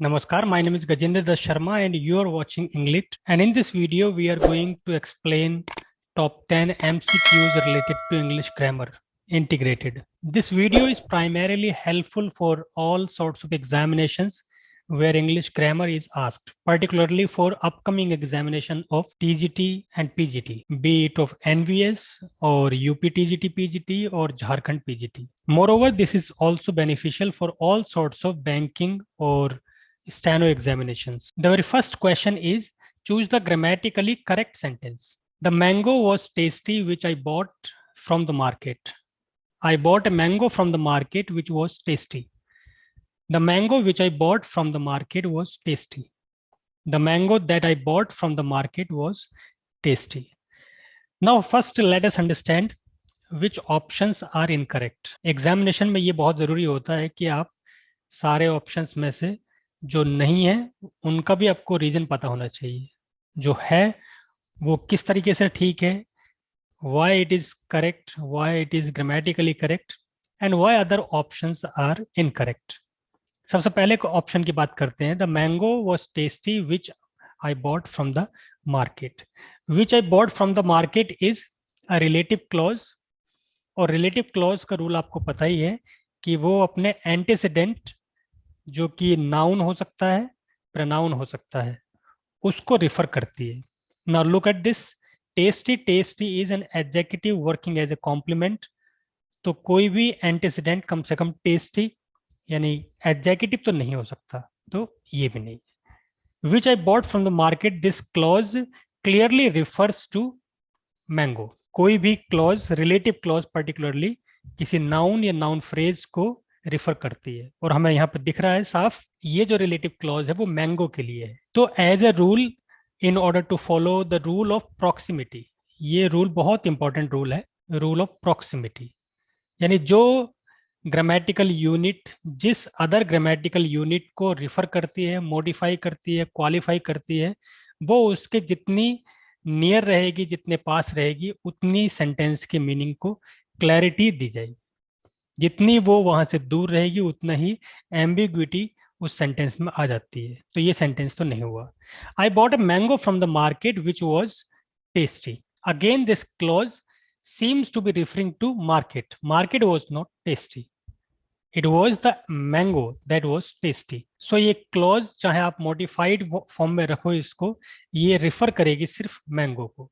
Namaskar, my name is Gajendra Das Sharma and you are watching English. And in this video, we are going to explain top 10 MCQs related to English grammar integrated. This video is primarily helpful for all sorts of examinations where English grammar is asked, particularly for upcoming examination of TGT and PGT, be it of NVS or UP TGT PGT or Jharkhand PGT. Moreover, this is also beneficial for all sorts of banking or steno examinations. The very first question is choose the grammatically correct sentence. The mango was tasty which I bought from the market. I bought a mango from the market which was tasty. The mango which I bought from the market was tasty. The mango that I bought from the market was tasty. Now first let us understand which options are incorrect. Examination में ये बहुत जरूरी होता है कि आप सारे options में से जो नहीं है उनका भी आपको रीजन पता होना चाहिए, जो है वो किस तरीके से ठीक है, why it is correct, why it is grammatically correct and why other options are incorrect. सबसे पहले ऑप्शन की बात करते हैं. The mango was tasty which I bought from the market. Which I bought from the market is a relative clause, और relative clause का rule आपको पता ही है कि वो अपने एंटीसीडेंट, जो कि नाउन हो सकता है, प्रनाउन हो सकता है, उसको रिफर करती है. Now look at this. Tasty, tasty is an adjective working as a complement. तो कोई भी एंटीसीडेंट कम से कम टेस्टी यानी एडजेक्टिव तो नहीं हो सकता, तो ये भी नहीं. Which I bought from the market, this clause clearly refers to mango. कोई भी क्लॉज, रिलेटिव क्लॉज पर्टिकुलरली किसी नाउन या नाउन फ्रेज को रिफर करती है, और हमें यहाँ पर दिख रहा है साफ ये जो रिलेटिव क्लॉज है वो मैंगो के लिए है. तो as a rule, in order to follow the rule of proximity, ये रूल बहुत इंपॉर्टेंट रूल है, रूल ऑफ प्रॉक्सिमिटी. यानी जो ग्रामेटिकल यूनिट जिस अदर ग्रामेटिकल यूनिट को रिफर करती है, मॉडिफाई करती है, क्वालिफाई करती है, वो उसके जितनी नियर रहेगी, जितने पास रहेगी, उतनी सेंटेंस के मीनिंग को क्लैरिटी दी जाएगी. जितनी वो वहां से दूर रहेगी उतना ही एम्बिग्विटी उस सेंटेंस में आ जाती है. तो ये सेंटेंस तो नहीं हुआ. I bought a mango from the market which was tasty. Again this clause seems to be referring to market. Market was not tasty. It was the mango that was tasty. So ये clause चाहे आप modified form में रखो इसको, ये refer करेगी सिर्फ mango को.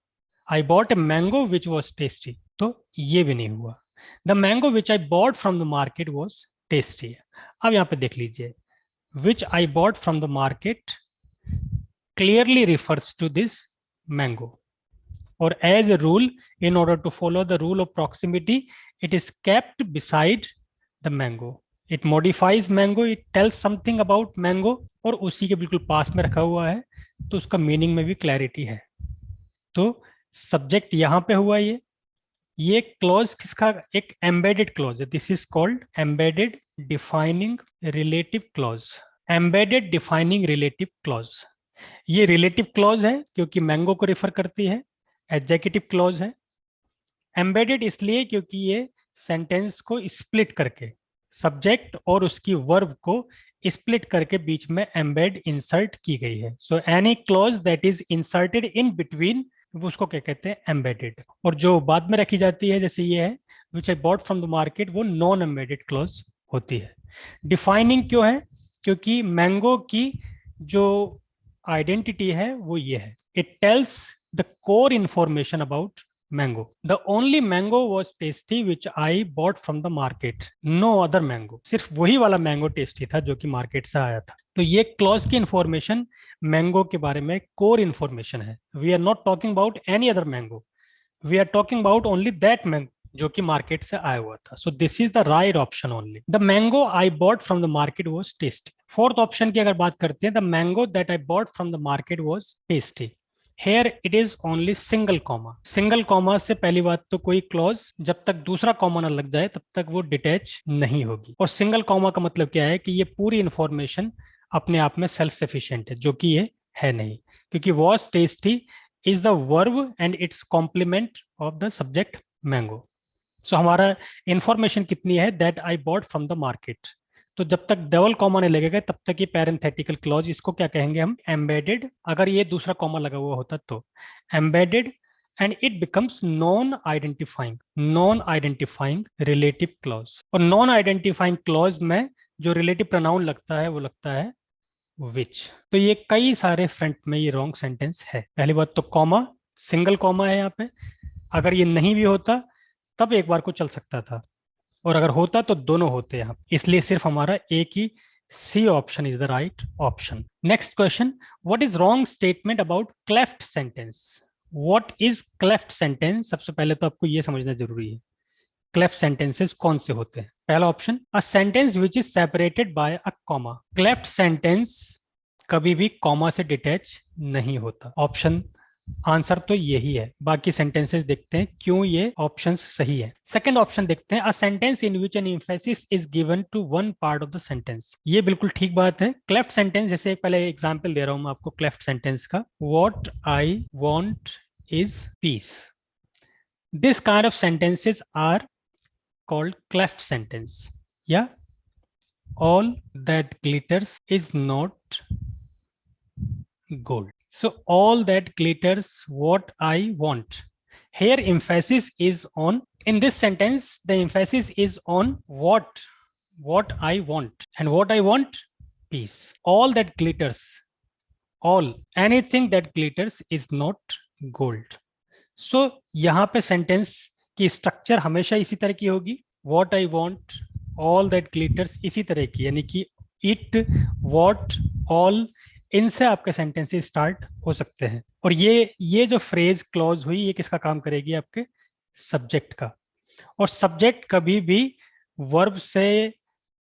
I bought a mango which was tasty. तो ये भी नहीं हुआ. The mango which I bought from the market was tasty. अब यहाँ पे देख लीजिए, which I bought from the market clearly refers to this mango. Or as a rule, in order to follow the rule of proximity, it is kept beside the mango. It modifies mango, it tells something about mango, और उसी के बिल्कुल पास में रखा हुआ है, तो उसका मीनिंग में भी क्लैरिटी है. तो सब्जेक्ट यहाँ पे हुआ ये क्लॉज किसका, एक एम्बेडेड क्लॉज है. This is called embedded defining relative clause. Embedded defining relative clause, ये रिलेटिव क्लॉज है क्योंकि मैंगो को रिफर करती है. एडजेक्टिव क्लॉज है. एम्बेडेड इसलिए क्योंकि ये सेंटेंस को स्प्लिट करके, सब्जेक्ट और उसकी वर्ब को स्प्लिट करके बीच में एम्बेड इंसर्ट की गई है. So any clause that is inserted in between, उसको क्या कहते हैं, एम्बेडेड. और जो बाद में रखी जाती है जैसे ये है which I bought from the market, वो नॉन एम्बेडेड क्लॉज होती है. डिफाइनिंग क्यों है, क्योंकि मैंगो की जो आइडेंटिटी है वो ये है. It tells the core information about mango. The only mango was tasty which I bought from the market. No other mango. सिर्फ वही वाला मैंगो टेस्टी था जो कि मार्केट से आया था. तो ये क्लॉज की इंफॉर्मेशन मैंगो के बारे में कोर इंफॉर्मेशन है. We are not talking about any other mango, we are talking about only that mango जो कि मार्केट से आया हुआ था. So this is the right option only. The mango I bought from the market was tasty. Fourth option की अगर बात करते हैं, the mango that I bought from the market was tasty. Here it is only single comma. Single comma से पहली बात तो कोई क्लॉज जब तक दूसरा कॉमा ना लग जाए तब तक वो डिटैच नहीं होगी. और सिंगल कॉमा का मतलब क्या है कि ये पूरी इंफॉर्मेशन अपने आप में सेल्फ सफिशिएंट है, जो कि ये है नहीं, क्योंकि was tasty is the verb and its complement of the subject mango. So हमारा इंफॉर्मेशन कितनी है, that I bought from the market. तो जब तक डबल कॉमा नहीं लगेगा तब तक ये पैरेंथेटिकल क्लॉज, इसको क्या कहेंगे हम, एम्बेडेड। अगर ये दूसरा कॉमा लगा हुआ होता तो embedded, and it becomes non identifying relative clause. और नॉन आइडेंटिफाइंग क्लॉज में जो रिलेटिव प्रोनाउन लगता है वो लगता है विच। तो ये कई सारे फ्रंट में ये रॉन्ग सेंटेंस है। पहली बात तो कॉमा, सिंगल कॉमा है यहाँ पे, अगर ये नहीं भी होता तब एक बार को चल सकता था, और अगर होता तो दोनों होते यहाँ, इसलिए सिर्फ हमारा एक ही C option is the right option. Next question, what is wrong statement about cleft sentence. What is cleft sentence? सबसे पहले तो आपको ये समझना जरूरी है क्लेफ्ट सेंटेंसेस कौन से होते हैं। पहला option, a sentence which is separated by a comma. Cleft sentence कभी भी कॉमा से डिटैच नहीं होता। ऑप्शन आंसर तो यही है, बाकी सेंटेंसेस देखते हैं क्यों ये ऑप्शन सही है। सेकंड ऑप्शन देखते हैं, a sentence in which an emphasis is given to one part of the sentence. ये बिल्कुल ठीक बात है। क्लेफ्ट सेंटेंस, जैसे पहले एग्जांपल दे रहा हूं मैं आपको क्लेफ्ट सेंटेंस का, what I want is peace. This kind of sentences are called cleft sentence. Yeah, all that glitters is not gold. So all that glitters what I want. Here emphasis is on, in this sentence the emphasis is on what I want, and what I want, peace. All that glitters, all, anything that glitters is not gold. So यहाँ पे sentence की structure हमेशा इसी तरह की होगी, what I want, all that glitters, इसी तरह की, यानी कि इट, वॉट, ऑल, इनसे आपके सेंटेंसेस स्टार्ट हो सकते हैं। और ये जो फ्रेज क्लॉज हुई, ये किसका काम करेगी, आपके सब्जेक्ट का। और सब्जेक्ट कभी भी वर्ब से,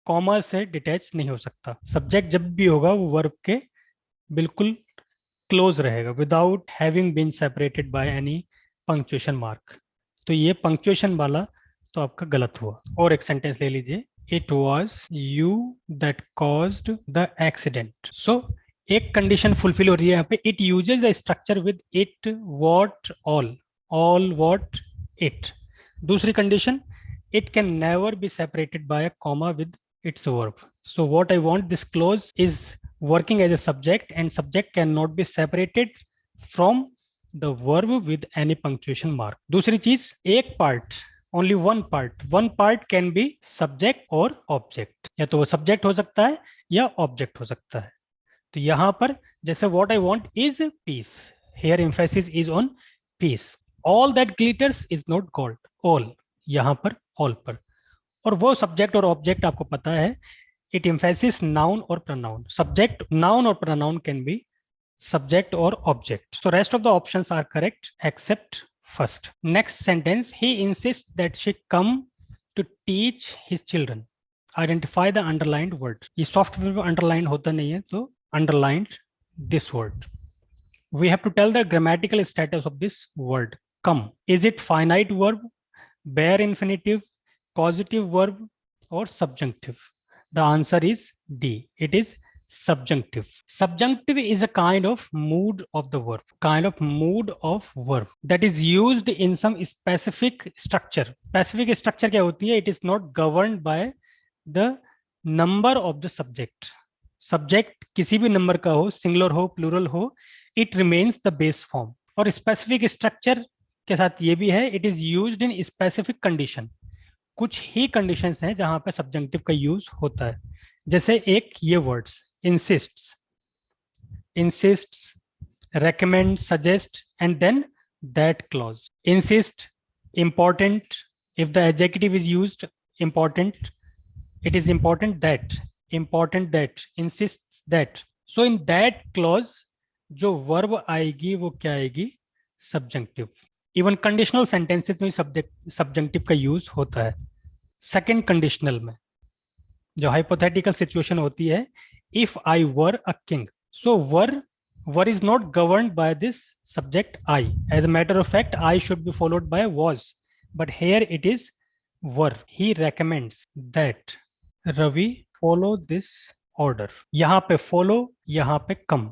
कॉमा से डिटैच नहीं हो सकता। सब्जेक्ट जब भी होगा वो वर्ब के बिल्कुल क्लोज रहेगा, without having been separated by any punctuation mark. तो ये पंक्चुएशन वाला तो आपका गलत हुआ। और एक सेंटेंस ले लीजिए, it was you that caused the accident. So एक कंडीशन फुलफिल हो रही है यहाँ पे, it uses a structure with it, what, all what, it. दूसरी condition, it can never be separated by a comma with its verb. So what I want, this clause is working as a subject, and subject cannot be separated from the verb with any punctuation mark. दूसरी चीज, एक part, only one part can be subject और object, या तो वो subject हो सकता है या object हो सकता है। तो यहां पर जैसे what I want is peace, here emphasis is on peace. All that glitters is not gold, all, यहां पर all पर। और वो सब्जेक्ट और ऑब्जेक्ट आपको पता है, इट एम्फेसिस नाउन और प्रोनाउन। सब्जेक्ट, नाउन और प्रोनाउन कैन बी सब्जेक्ट और object. So rest of the options are correct except first. Next sentence, he insist that she come to teach his children. Identify the underlined word. ये software में underline होता नहीं है, तो underlined this word. We have to tell the grammatical status of this word come. Is it finite verb, bare infinitive, causative verb, or subjunctive? The answer is D. It is subjunctive. Subjunctive is a kind of mood of the verb, that is used in some specific structure. Specific structure क्या होती है? It is not governed by the number of the subject. Subject किसी भी number का हो, singular हो, plural हो, it remains the base form. और specific structure के साथ ये भी है, it is used in specific condition. कुछ ही कंडीशंस हैं जहां पे सब्जंक्टिव का यूज होता है। जैसे एक ये words, insists, recommend, suggest, and then that clause. Insist, important, if the adjective is used, important, it is important that, insist that. So in that clause जो वर्ब आएगी वो क्या आएगी? सब्जंक्टिव। इवन कंडीशनल सेंटेंसेस में subjunctive का use होता है। Second conditional में जो हाइपोथेटिकल सिचुएशन होती है, if I were a king, so were is not governed by this subject I. As a matter of fact I should be followed by was, but here it is were. He recommends that Ravi follow this order. यहां पे follow, यहां पे come.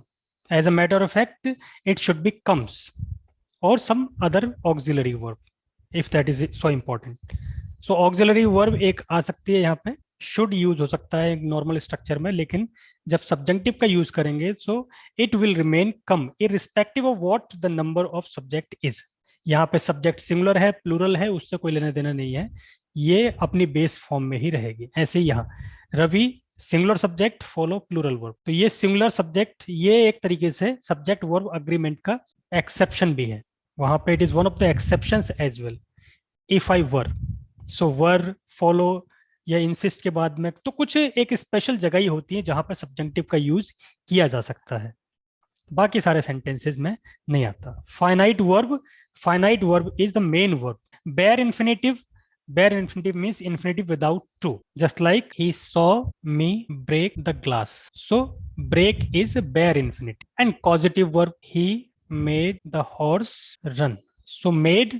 As a matter of fact it should be comes or some other auxiliary verb if that is so important. So auxiliary verb एक आ सकती है यहाँ पे, should use हो सकता है एक नॉर्मल स्ट्रक्चर में, लेकिन जब सब्जेक्टिव का यूज करेंगे so it will remain come irrespective of what the number of subject is. यहाँ पे सब्जेक्ट सिंगुलर है प्लूरल है उससे कोई लेना देना नहीं है, ये अपनी बेस फॉर्म में ही रहेगी। ऐसे ही यहाँ Ravi singular subject follow plural verb, तो ये सिंगुलर सब्जेक्ट ये एक तरीके से सब्जेक्ट वर्ब अग्रीमेंट का एक्सेप्शन भी है, वहां पे it is one of the exceptions as well. If I were, so were follow या इंसिस्ट के बाद में तो कुछ एक स्पेशल जगह ही होती है जहां पर सब्जेक्टिव का यूज किया जा सकता है, बाकी सारे सेंटेंसेस में नहीं आता। Finite verb is the main verb. Bare infinitive means infinitive without to, just like he saw me break the glass, so break is bare infinitive. And causative verb he made the horse run, so made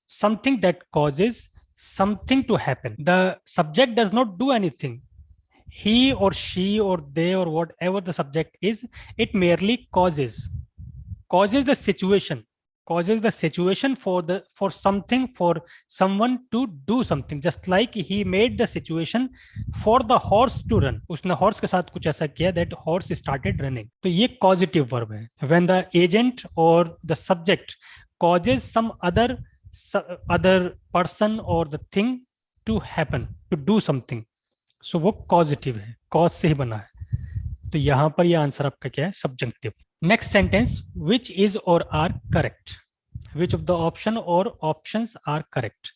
something that causes something to happen. The subject does not do anything. He or she or they or whatever the subject is, it merely causes the situation, for something, for someone to do something. Just like he made the situation for the horse to run, उसने horse के साथ कुछ ऐसा किया that horse started running, तो ये causative verb है। When the agent or the subject causes some other person or the thing to happen, to do something, so वो causative है, cause से ही बना है, तो यहां पर ये आंसर आपका क्या है, subjective. Next sentence, which is or are correct, which of the option or options are correct?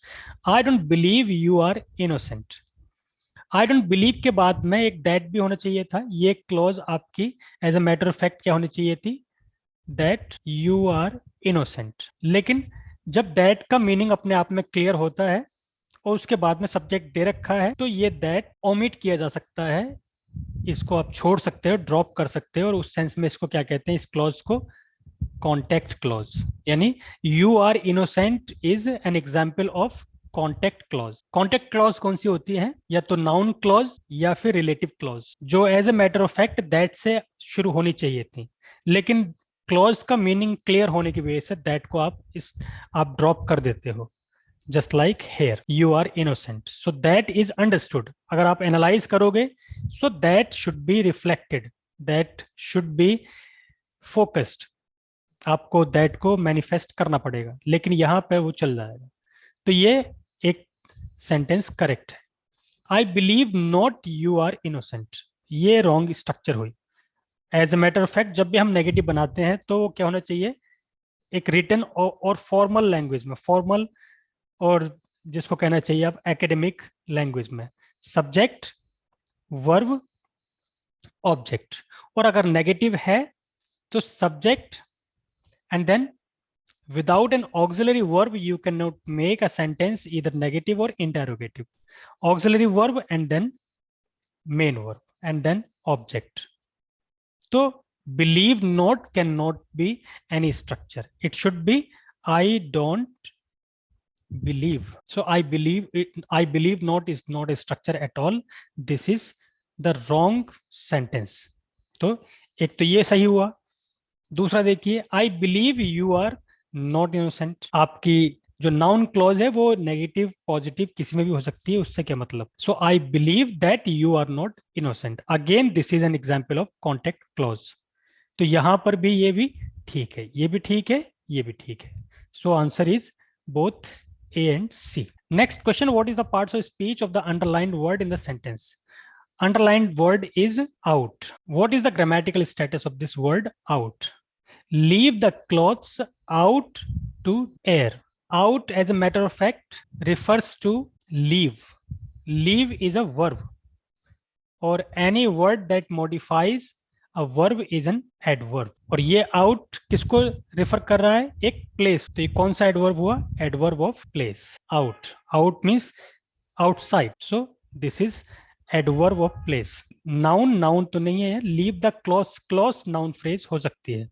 I don't believe you are innocent. I don't believe के बाद में एक that भी होना चाहिए था, ये क्लॉज आपकी as a matter of fact क्या होनी चाहिए थी, that you are innocent। लेकिन जब that का मीनिंग अपने आप में क्लियर होता है और उसके बाद में सब्जेक्ट दे रखा है, तो ये that ओमिट किया जा सकता है, इसको आप छोड़ सकते हो, ड्रॉप कर सकते हो, और उस सेंस में इसको क्या कहते हैं, इस क्लॉज को कॉन्टेक्ट क्लॉज। यानी you are innocent is an example of contact clause. Contact clause कौन सी होती है, या तो नाउन क्लॉज या फिर रिलेटिव क्लॉज, जो as a matter of fact that से शुरू होनी चाहिए थी, लेकिन क्लॉज का मीनिंग क्लियर होने की वजह से दैट को आप ड्रॉप कर देते हो। just like here you are innocent, so that is understood। अगर आप एनालाइज करोगे so that should be reflected, that should be focused, आपको that को मैनिफेस्ट करना पड़ेगा, लेकिन यहां पे वो चल जाएगा, तो ये एक सेंटेंस करेक्ट है। I believe not you are innocent, ये रॉन्ग स्ट्रक्चर हुई। As a matter of fact जब भी हम नेगेटिव बनाते हैं तो क्या होना चाहिए, एक रिटन और फॉर्मल लैंग्वेज में, फॉर्मल और जिसको कहना चाहिए आप एकेडमिक लैंग्वेज में, सब्जेक्ट वर्ब ऑब्जेक्ट, और अगर नेगेटिव है तो subject and then without an auxiliary verb you can not make a sentence either negative or interrogative. Auxiliary verb and then main verb and then object. तो believe not can not be any structure, it should be I don't believe, so I believe not is not a structure at all, this is the wrong sentence। तो एक तो ये सही हुआ, दूसरा देखिए I believe you are not innocent, आपकी जो नाउन क्लॉज है वो नेगेटिव पॉजिटिव किसी में भी हो सकती है, उससे क्या मतलब, so I believe that you are not innocent, again this is an example of contact clause। तो यहां पर भी ये भी ठीक है, ये भी ठीक है, ये भी ठीक है, so answer is both A and C। Next question, what is the parts of speech of the underlined word in the sentence? Underlined word is out. What is the grammatical status of this word out? Leave the clothes out to air. Out as a matter of fact refers to leave. Leave is a verb, or any word that modifies a verb is an adverb। और ये out किसको refer कर रहा है, एक place, तो ये कौन सा एडवर्ब हुआ, adverb of place. Out means outside, so this is adverb of place. Noun तो नहीं है, leave the clause noun phrase हो सकती है,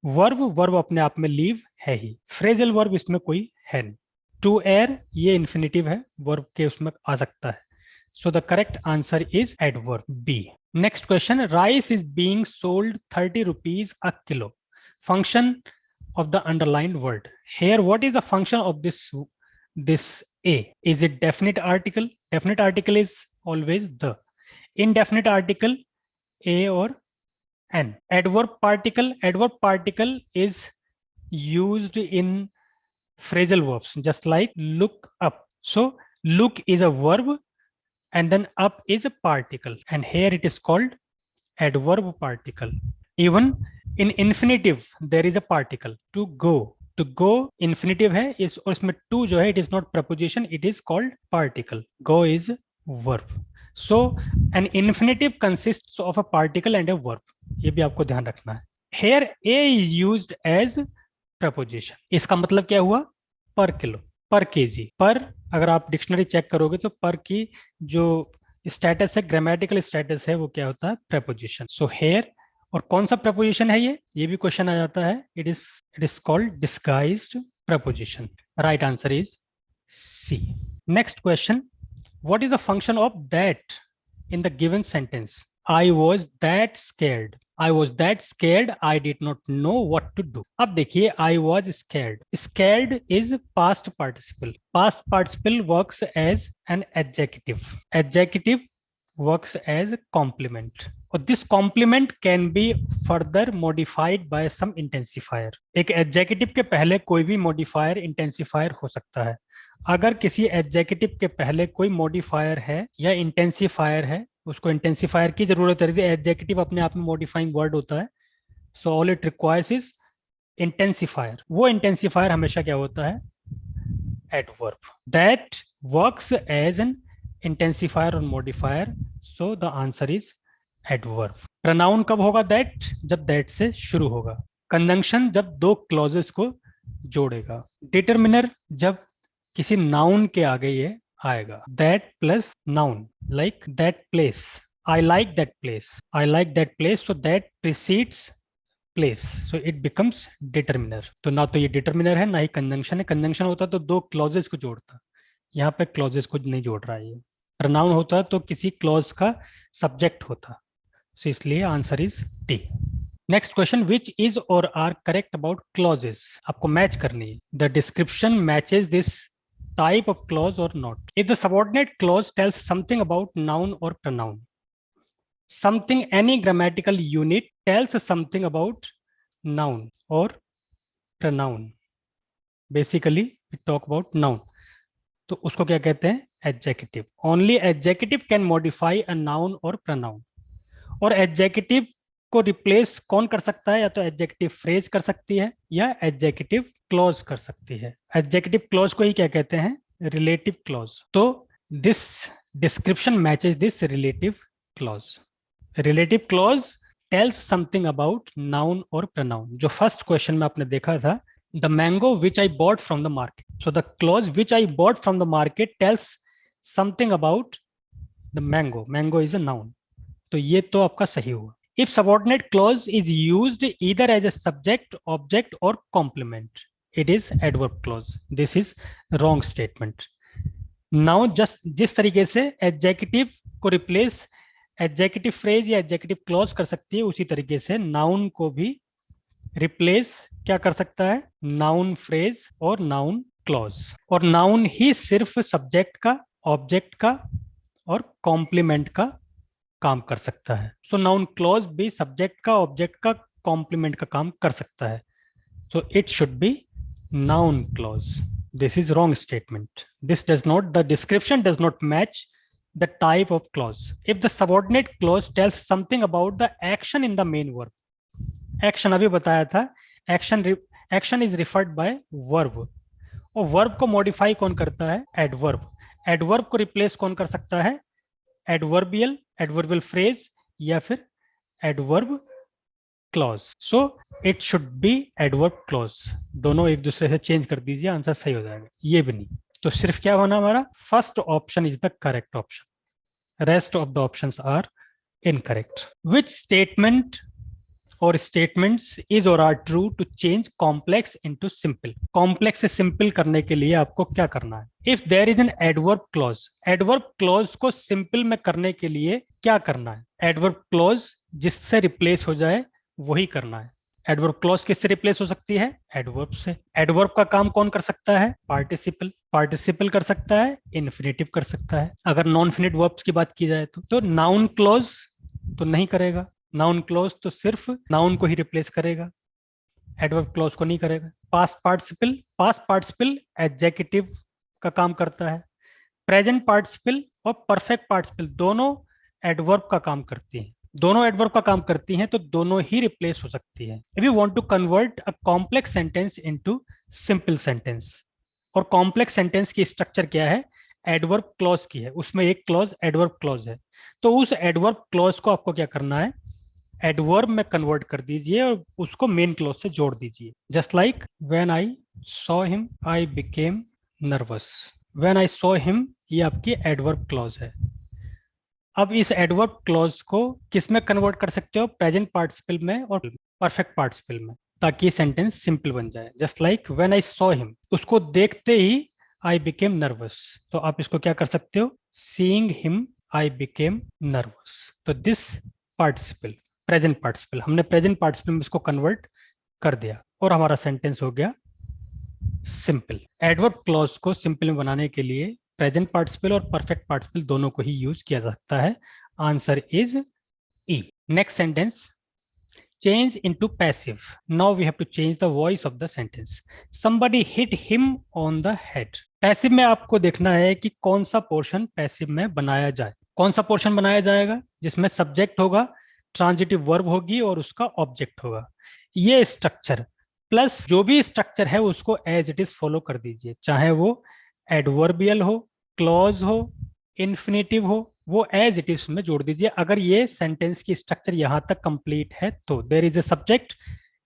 वर्ब अपने आप में लीव है ही, फ्रेजल वर्ब इसमें कोई है नहीं। टू एयर ये इन्फिनिटिव है, वर्ब के उसमें आ सकता है, so the correct answer is adverb B। Next question, rice is being sold 30 rupees a kilo, function of the underlined word। Here what is the function of this A? Is it definite article? Definite article is always the. Indefinite article, a or an. Adverb particle is used in phrasal verbs, just like look up. So look is a verb and then up is a particle, and here it is called adverb particle. Even in infinitive there is a particle. To go infinitive है इस, और इसमें to जो है it is not preposition, it is called particle. Go is verb. So an infinitive consists of a particle and a verb. ये भी आपको ध्यान रखना है. Here a is used as preposition. इसका मतलब क्या हुआ? पर किलो, पर केजी. पर अगर आप डिक्शनरी चेक करोगे तो पर की जो स्टेटस है, ग्रामेटिकल स्टेटस है, वो क्या होता है? preposition. So here, और कौन सा preposition है ये भी क्वेश्चन आ जाता है. It is called disguised preposition. Right answer is C. Next question. What is the function of that in the given sentence? I was that scared. I was that scared. I did not know what to do. अब देखिए, I was scared. Scared is past participle. Past participle works as an adjective. Adjective works as a complement. और this complement can be further modified by some intensifier. एक adjective के पहले कोई भी modifier intensifier हो सकता है. अगर किसी एडजेक्टिव के पहले कोई मॉडिफायर है या इंटेंसिफायर है, उसको इंटेंसिफायर की जरूरत है. एडजेक्टिव अपने आप में मॉडिफाइंग वर्ड होता है. So all it requires is intensifier. वो इंटेंसिफायर हमेशा क्या होता है? Adverb. That works as an intensifier or modifier. So the answer is adverb. Pronoun कब होगा? दैट, जब दैट से शुरू होगा. कंजंक्शन जब दो क्लॉजेस को जोड़ेगा. डिटरमिनर जब किसी नाउन के आगे ये आएगा. That plus noun, like that place. I like that place. I like that place. So that precedes place, so it becomes determiner. तो ना तो ये डिटरमिनर है, ना ही कंजंक्शन है. कंजंक्शन होता तो दो क्लॉजेस को जोड़ता. यहाँ पे क्लॉजेस को नहीं जोड़ रहा है. ये प्रोनाउन होता तो किसी क्लॉज का सब्जेक्ट होता. सो इसलिए answer is D. Next question. Which is और आर करेक्ट अबाउट क्लॉजेस? आपको मैच करनी है. The description matches this type of clause or not. If the subordinate clause tells something about noun or pronoun, something, any grammatical unit tells something about noun or pronoun. Basically we talk about noun. तो उसको क्या कहते हैं? Adjective. Only adjective can modify a noun or pronoun. और adjective को replace कौन कर सकता है? या तो एडजेक्टिव फ्रेज कर सकती है या एडजेक्टिव क्लॉज कर सकती है. एडजेक्टिव क्लॉज को ही क्या कहते हैं? Relative clause. तो this description matches this relative clause. Relative clause tells something about noun और प्रोनाउन. जो फर्स्ट क्वेश्चन में आपने देखा था, the mango which I bought from the market. So the clause which I bought from the market tells something about the mango. Mango is a noun. तो ये तो आपका सही हुआ. If subordinate clause is used either as a subject, object or complement, it is adverb clause. This is wrong statement. Now just जिस तरीके से adjective को replace adjective phrase या adjective clause कर सकती है, उसी तरीके से noun को भी replace क्या कर सकता है? noun phrase और noun clause. और noun ही सिर्फ subject का, object का और complement का काम कर सकता है. सो नाउन क्लॉज भी सब्जेक्ट का, ऑब्जेक्ट का, कॉम्प्लीमेंट का काम कर सकता है. So it should be noun clause. This is wrong statement. This does not, the description does not match the type of clause. If the subordinate clause tells something about the action in the main verb. Action अभी बताया था. Action is referred by verb. और verb को modify कौन करता है? Adverb. Adverb को replace कौन कर सकता है? एडवर्बियल, एडवर्बियल फ्रेज या फिर adverb clause. So it should B adverb clause. दोनों एक दूसरे से चेंज कर दीजिए, आंसर सही हो जाएगा. ये भी नहीं. तो सिर्फ क्या होना हमारा? First option is the correct option. Rest of the options are incorrect. Which statement और स्टेटमेंट्स इज और are true to change complex into simple. Complex से सिंपल करने के लिए आपको क्या करना है? If there is an adverb clause. Adverb clause को सिंपल में करने के लिए क्या करना है? एडवर्ब क्लॉज जिससे रिप्लेस हो जाए वही करना है. एडवर्ब क्लॉज किससे रिप्लेस हो सकती है? एडवर्ब से। एडवर्ब का काम कौन कर सकता है? पार्टिसिपल। पार्टिसिपल कर सकता है, इन्फिनेटिव कर सकता है। अगर नॉन फिनिट वर्ब्स की बात की जाए तो नाउन क्लॉज तो नहीं करेगा। नाउन क्लॉज तो सिर्फ नाउन को ही रिप्लेस करेगा, एडवर्ब क्लॉज को नहीं करेगा। पास्ट पार्टिसिपल एडजेक्टिव का काम करता है। प्रेजेंट पार्टिसिपल और परफेक्ट पार्टिसिपल दोनों एडवर्ब का काम करती हैं। दोनों एडवर्ब का काम करती हैं तो दोनों ही रिप्लेस हो सकती है। If you want to convert a complex sentence into simple sentence, और कॉम्प्लेक्स सेंटेंस की स्ट्रक्चर क्या है? एडवर्ब क्लॉज की है, उसमें एक क्लॉज एडवर्ब क्लॉज है। तो उस एडवर्ब क्लॉज को आपको क्या करना है? एडवर्ब में कन्वर्ट कर दीजिए और उसको मेन क्लॉज से जोड़ दीजिए। Just like when I saw him I became nervous. When I saw him ये आपकी एडवर्ब क्लॉज है। अब इस एडवर्ब क्लॉज को किस में कन्वर्ट कर सकते हो? प्रेजेंट पार्टिसिपल में और परफेक्ट पार्टिसिपल में, ताकि सेंटेंस सिंपल बन जाए। Just like when I saw him, उसको देखते ही आई बिकेम नर्वस, तो आप इसको क्या कर सकते हो? Seeing him I became nervous. तो दिस पार्टिसिपल, प्रेजेंट पार्टिसिपल, हमने प्रेजेंट पार्टिसिपल में इसको कन्वर्ट कर दिया और हमारा सेंटेंस हो गया सिंपल। एडवर्ब क्लॉज को सिंपल में बनाने के लिए प्रेजेंट पार्टिसिपल और परफेक्ट पार्टिसिपल दोनों को ही यूज किया जा सकता है। Answer is E. Next sentence, change into passive. Now we have to change the voice of the sentence. Somebody hit him on the head. Passive में आपको देखना है कि कौन सा पोर्शन पैसिव में बनाया जाए। कौन सा पोर्शन बनाया जाएगा? जिसमें सब्जेक्ट होगा, ट्रांजिटिव वर्ब होगी और उसका ऑब्जेक्ट होगा। ये स्ट्रक्चर प्लस जो भी स्ट्रक्चर है उसको एज इट इज फॉलो कर दीजिए, चाहे वो एडवर्बियल हो, क्लॉज हो, इन्फिनेटिव हो, वो एज इट इज में जोड़ दीजिए। अगर ये सेंटेंस की स्ट्रक्चर यहां तक कंप्लीट है तो there is a subject,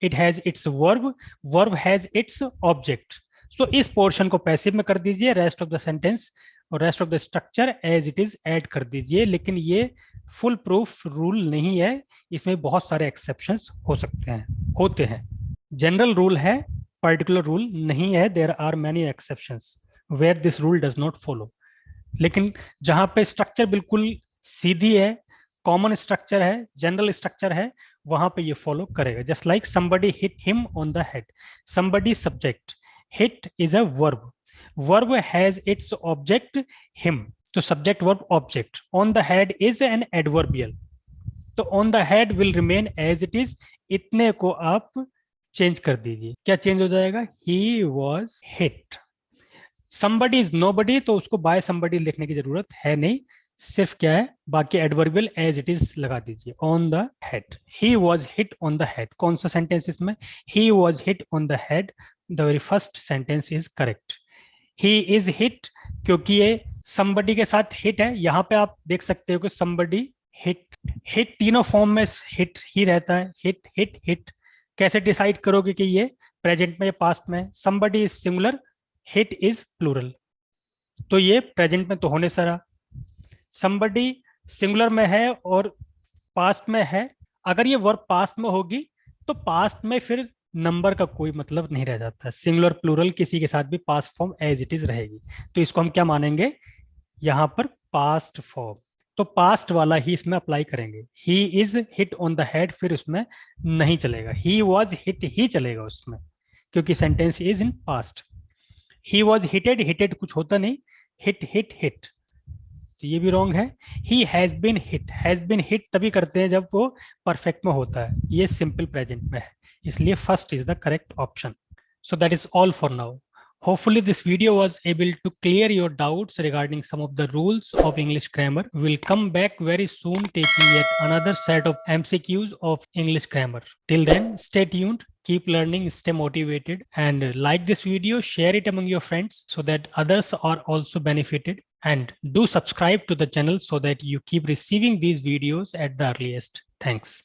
it has its verb, verb has its object. So इस पोर्शन को पैसिव में कर दीजिए, रेस्ट ऑफ द सेंटेंस और rest of the structure as it is add कर दीजिए। लेकिन ये फुल प्रूफ रूल नहीं है, इसमें बहुत सारे एक्सेप्शंस हो सकते हैं, होते हैं। जनरल रूल है, पर्टिकुलर रूल नहीं है। There are many exceptions where this rule does not follow. लेकिन जहां पे स्ट्रक्चर बिल्कुल सीधी है, कॉमन स्ट्रक्चर है, जनरल स्ट्रक्चर है, वहां पे ये फॉलो करेगा। Just like somebody hit him on the head, somebody subject, hit is a verb, verb has its object him, तो subject verb object, on the head is an adverbial, तो on the head will remain as it is। इतने को आप change कर दीजिए। क्या change हो जाएगा? he was hit। somebody is nobody, तो उसको by somebody लिखने की जरूरत है नहीं, सिर्फ क्या है, बाकी एडवर्बियल एज इट इज लगा दीजिए। On the head, he was hit on the head. कौन सा सेंटेंस इसमें? He was hit on the head, the very first sentence is correct. He is hit, क्योंकि ये somebody के साथ हिट है। यहाँ पे आप देख सकते हो कि somebody हिट, हिट तीनों फॉर्म में हिट ही रहता है, हिट हिट हिट। कैसे डिसाइड करोगे कि ये प्रेजेंट में या पास्ट में? somebody is singular, hit is plural, तो ये प्रेजेंट में तो होने सारा। somebody सिंगुलर में है और पास्ट में है। अगर ये वर्ब पास्ट में होगी तो पास्ट में फिर नंबर का कोई मतलब नहीं रह जाता। सिंगुलर प्लूरल किसी के साथ भी past form as it is रहेगी, तो इसको हम क्या मानेंगे? यहां पर पास्ट फॉर्म, तो पास्ट वाला ही इसमें अप्लाई करेंगे। He is hit on the head फिर उसमें नहीं चलेगा, ही वॉज हिट ही चलेगा उसमें, क्योंकि sentence is in past. He was hitted, hitted कुछ होता नहीं, हिट हिट हिट, तो ये भी रॉन्ग है। He has been hit, has been hit तभी करते हैं जब वो परफेक्ट में होता है, ये सिंपल प्रेजेंट में है, इसलिए first is the correct option. So that is all for now. Hopefully this video was able to clear your doubts regarding some of the rules of English grammar. We'll come back very soon taking yet another set of MCQs of English grammar. Till then, stay tuned, keep learning, stay motivated, and like this video, share it among your friends so that others are also benefited. And do subscribe to the channel so that you keep receiving these videos at the earliest. Thanks.